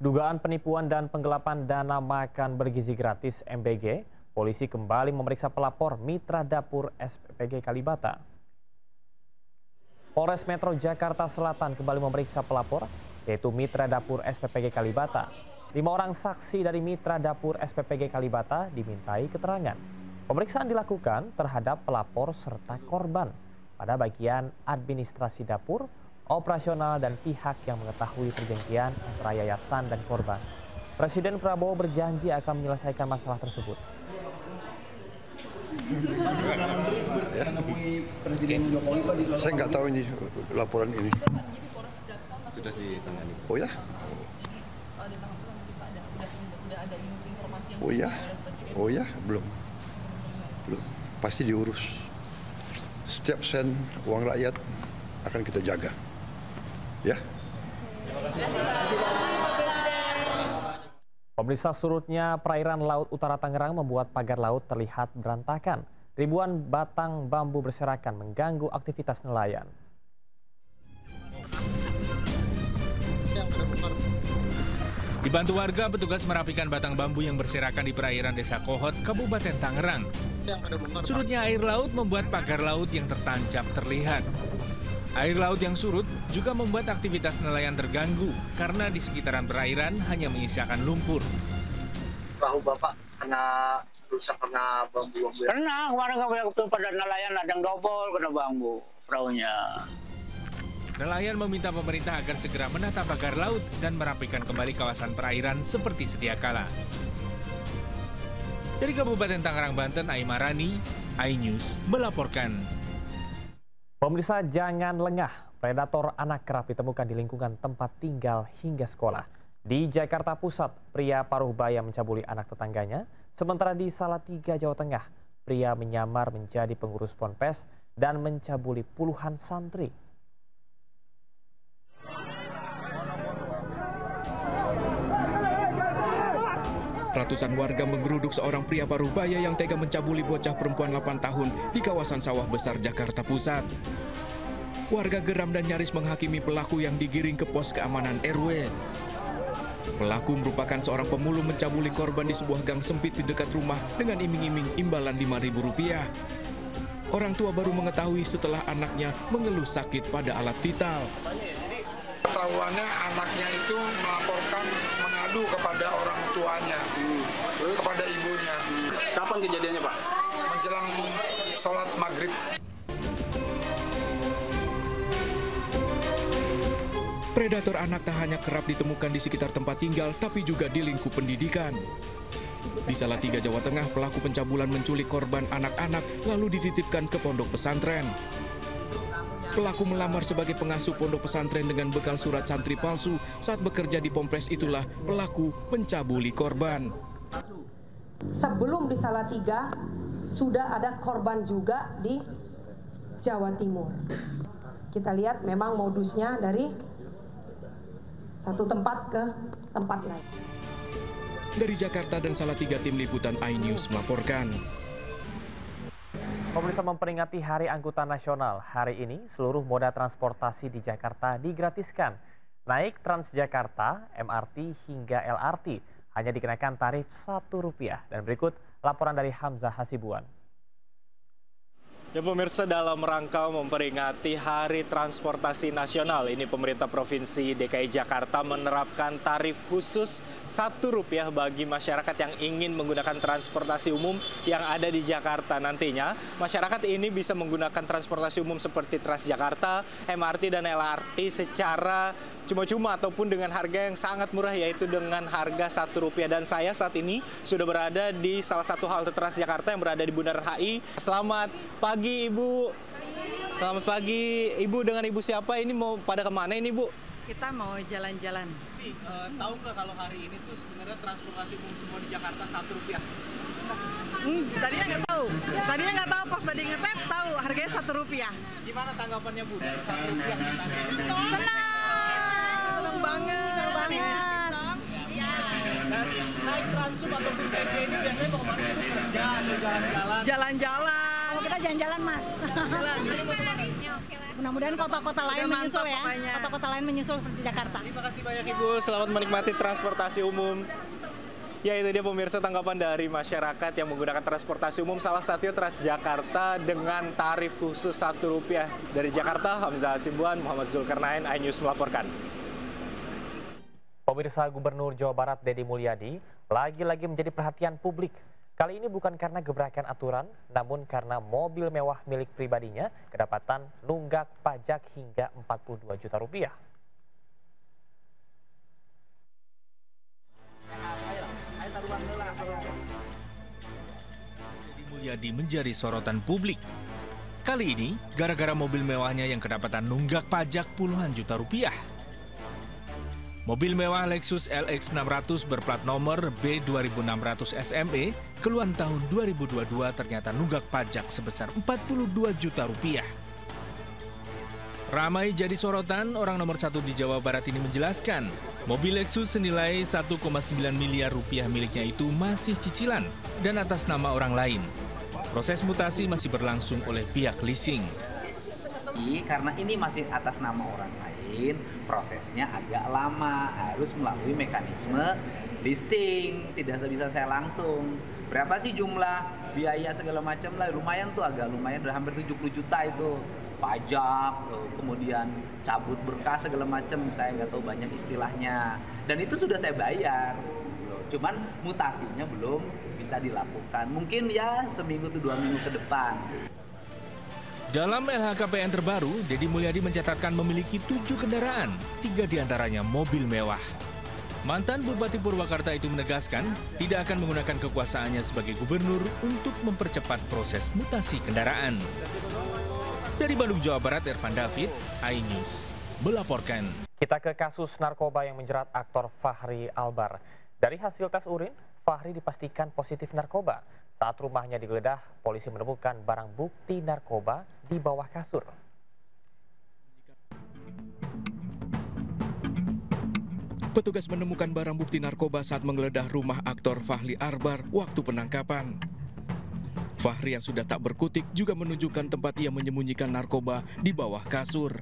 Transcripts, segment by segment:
Dugaan penipuan dan penggelapan dana makan bergizi gratis MBG, polisi kembali memeriksa pelapor mitra dapur SPPG Kalibata. Polres Metro Jakarta Selatan kembali memeriksa pelapor, yaitu mitra dapur SPPG Kalibata. 5 orang saksi dari mitra dapur SPPG Kalibata dimintai keterangan. Pemeriksaan dilakukan terhadap pelapor serta korban pada bagian administrasi dapur, operasional dan pihak yang mengetahui perjanjian antara yayasan dan korban. Presiden Prabowo berjanji akan menyelesaikan masalah tersebut. Saya nggak tahu ini laporan ini. Sudah ditangani. Oh ya? Oh ya, belum. Pasti diurus. Setiap sen uang rakyat akan kita jaga. Ya. Pemirsa, surutnya perairan Laut Utara Tangerang membuat pagar laut terlihat berantakan. Ribuan batang bambu berserakan mengganggu aktivitas nelayan. Dibantu warga, petugas merapikan batang bambu yang berserakan di perairan Desa Kohot, Kabupaten Tangerang. Surutnya air laut membuat pagar laut yang tertancap terlihat. Air laut yang surut juga membuat aktivitas nelayan terganggu karena di sekitaran perairan hanya menyisakan lumpur. Perahu Bapak kena rusak karena bambu-bambu? Kena, kemarin waktu pada nelayan ada yang double kena bambu perahunya. Nelayan meminta pemerintah agar segera menata pagar laut dan merapikan kembali kawasan perairan seperti sedia kala. Dari Kabupaten Tangerang, Banten, Aimarani, iNews melaporkan. Pemirsa, jangan lengah. Predator anak kerap ditemukan di lingkungan tempat tinggal hingga sekolah. Di Jakarta Pusat, pria paruh baya mencabuli anak tetangganya. Sementara di Salatiga, Jawa Tengah, pria menyamar menjadi pengurus ponpes dan mencabuli puluhan santri. Ratusan warga menggeruduk seorang pria paruh baya yang tega mencabuli bocah perempuan 8 tahun di kawasan Sawah Besar, Jakarta Pusat. Warga geram dan nyaris menghakimi pelaku yang digiring ke pos keamanan RW. Pelaku merupakan seorang pemulung mencabuli korban di sebuah gang sempit di dekat rumah dengan iming-iming imbalan Rp5.000. Orang tua baru mengetahui setelah anaknya mengeluh sakit pada alat vital. Ketahuannya anaknya itu melaporkan mengadu kepada orang tuanya, kepada ibunya. Kapan kejadiannya, Pak? Menjelang sholat maghrib. Predator anak tak hanya kerap ditemukan di sekitar tempat tinggal, tapi juga di lingkup pendidikan. Di Salatiga, Jawa Tengah, pelaku pencabulan menculik korban anak-anak lalu dititipkan ke pondok pesantren. Pelaku melamar sebagai pengasuh pondok pesantren dengan bekal surat santri palsu. Saat bekerja di Pompres itulah pelaku mencabuli korban. Sebelum di Salatiga, sudah ada korban juga di Jawa Timur. Kita lihat memang modusnya dari satu tempat ke tempat lain. Dari Jakarta dan Salatiga, tim liputan iNews melaporkan. Pemirsa, memperingati Hari Angkutan Nasional, hari ini seluruh moda transportasi di Jakarta digratiskan. Naik Transjakarta, MRT hingga LRT hanya dikenakan tarif Rp1. Dan berikut laporan dari Hamzah Hasibuan. Ya pemirsa, dalam rangka memperingati Hari Transportasi Nasional, ini pemerintah Provinsi DKI Jakarta menerapkan tarif khusus Rp1 bagi masyarakat yang ingin menggunakan transportasi umum yang ada di Jakarta. Nantinya, masyarakat ini bisa menggunakan transportasi umum seperti Transjakarta, MRT, dan LRT secara cuma-cuma ataupun dengan harga yang sangat murah, yaitu dengan harga Rp1. Dan saya saat ini sudah berada di salah satu halte Transjakarta yang berada di Bundaran HI. Selamat pagi, Ibu. Selamat pagi, Ibu. Dengan Ibu siapa? Ini mau pada kemana ini, Bu? Kita mau jalan-jalan. Tahu nggak kalau hari ini tuh sebenarnya transportasi umum semua di Jakarta Rp1? Tadinya nggak tahu. Tadinya nggak tahu, pas tadi ngetep tahu harganya Rp1. Gimana tanggapannya, Bu? Dari Rp1? Senang banget. Dan naik Transum ataupun PJ ini biasanya mau kemana sih, Bu? Kerja atau jalan-jalan? Jalan-jalan. Kita jalan-jalan, Mas. Jalan. Mudah-mudahan kota-kota lain menyusul ya. Kota-kota lain menyusul seperti Jakarta. Terima kasih banyak Ibu, selamat menikmati transportasi umum. Ya, itu dia pemirsa tanggapan dari masyarakat yang menggunakan transportasi umum, salah satunya Transjakarta dengan tarif khusus Rp1. Dari Jakarta, Hamzah Simbuan, Muhammad Zulkarnain, iNews melaporkan. Pemirsa, Gubernur Jawa Barat Deddy Mulyadi lagi-lagi menjadi perhatian publik. Kali ini bukan karena gebrakan aturan, namun karena mobil mewah milik pribadinya kedapatan nunggak pajak hingga Rp42 juta. Deddy Mulyadi menjadi sorotan publik. Kali ini, gara-gara mobil mewahnya yang kedapatan nunggak pajak puluhan juta rupiah. Mobil mewah Lexus LX 600 berplat nomor B2600 SME keluaran tahun 2022 ternyata nunggak pajak sebesar Rp42 juta. Ramai jadi sorotan, orang nomor 1 di Jawa Barat ini menjelaskan, mobil Lexus senilai Rp1,9 miliar miliknya itu masih cicilan dan atas nama orang lain. Proses mutasi masih berlangsung oleh pihak leasing. Karena ini masih atas nama orang lain, prosesnya agak lama, harus melalui mekanisme leasing, tidak bisa saya langsung. Berapa sih jumlah biaya segala macam lah, lumayan tuh, agak lumayan, udah hampir 70 juta itu. Pajak, kemudian cabut berkas segala macam, saya nggak tahu banyak istilahnya. Dan itu sudah saya bayar, cuman mutasinya belum bisa dilakukan. Mungkin ya seminggu atau 2 minggu ke depan. Dalam LHKPN terbaru, Deddy Mulyadi mencatatkan memiliki 7 kendaraan, 3 diantaranya mobil mewah. Mantan Bupati Purwakarta itu menegaskan tidak akan menggunakan kekuasaannya sebagai gubernur untuk mempercepat proses mutasi kendaraan. Dari Bandung, Jawa Barat, Irfan David, iNews melaporkan. Kita ke kasus narkoba yang menjerat aktor Fachri Albar. Dari hasil tes urin, Fachri dipastikan positif narkoba. Saat rumahnya digeledah, polisi menemukan barang bukti narkoba di bawah kasur. Petugas menemukan barang bukti narkoba saat menggeledah rumah aktor Fachri Albar waktu penangkapan. Fachri yang sudah tak berkutik juga menunjukkan tempat ia menyembunyikan narkoba di bawah kasur.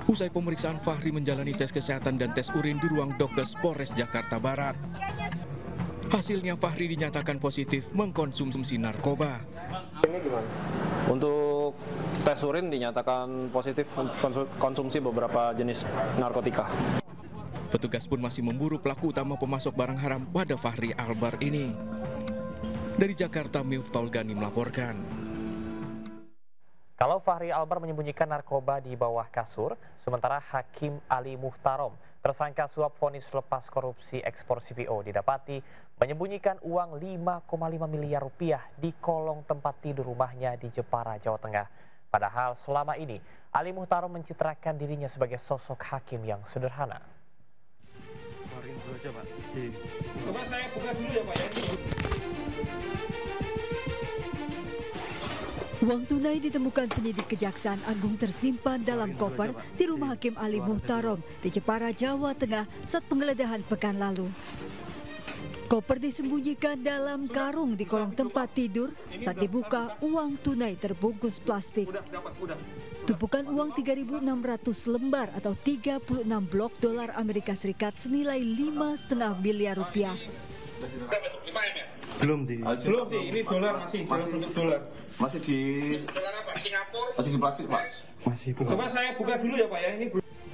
Usai pemeriksaan, Fachri menjalani tes kesehatan dan tes urin di ruang Dokes Polres Jakarta Barat. Hasilnya Fachri dinyatakan positif mengkonsumsi narkoba. Ini gimana? Untuk tes urin dinyatakan positif konsumsi beberapa jenis narkotika. Petugas pun masih memburu pelaku utama pemasok barang haram pada Fachri Albar ini. Dari Jakarta, Miftol Gani melaporkan. Kalau Fachri Albar menyembunyikan narkoba di bawah kasur, sementara Hakim Ali Muhtarom, tersangka suap vonis lepas korupsi ekspor CPO, didapati menyembunyikan uang Rp5,5 miliar di kolong tempat tidur rumahnya di Jepara, Jawa Tengah. Padahal selama ini, Ali Muhtarom mencitrakan dirinya sebagai sosok hakim yang sederhana. Coba saya buka dulu ya Pak ya. Uang tunai ditemukan penyidik Kejaksaan Agung tersimpan dalam koper di rumah Hakim Ali Muhtarom di Jepara, Jawa Tengah saat penggeledahan pekan lalu. Koper disembunyikan dalam karung di kolong tempat tidur. Saat dibuka, uang tunai terbungkus plastik. Tumpukan uang 3.600 lembar atau 36 blok dolar Amerika Serikat senilai Rp5,5 miliar. Belum sih, ini dolar masih bentuk dolar. Masih di dolar apa? Singapura? Masih di plastik, Pak. Masih. Coba saya buka dulu ya Pak ya, ini.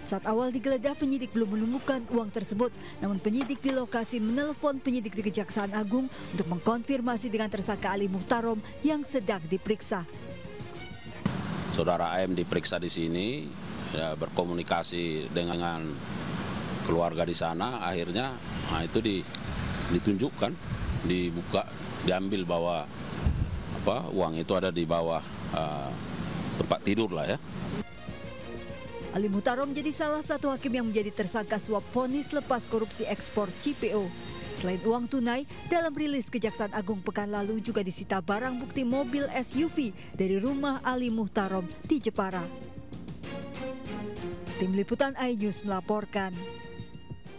Saat awal digeledah, penyidik belum menemukan uang tersebut. Namun penyidik di lokasi menelpon penyidik di Kejaksaan Agung untuk mengkonfirmasi dengan tersangka Ali Muhtarom yang sedang diperiksa. Saudara AM diperiksa di sini, ya, berkomunikasi dengan keluarga di sana, akhirnya itu ditunjukkan, dibuka, diambil bahwa uang itu ada di bawah tempat tidur lah ya. Ali Muhtarom menjadi salah satu hakim yang menjadi tersangka suap vonis lepas korupsi ekspor CPO. Selain uang tunai, dalam rilis Kejaksaan Agung pekan lalu juga disita barang bukti mobil SUV dari rumah Ali Muhtarom di Jepara. Tim Liputan iNews melaporkan.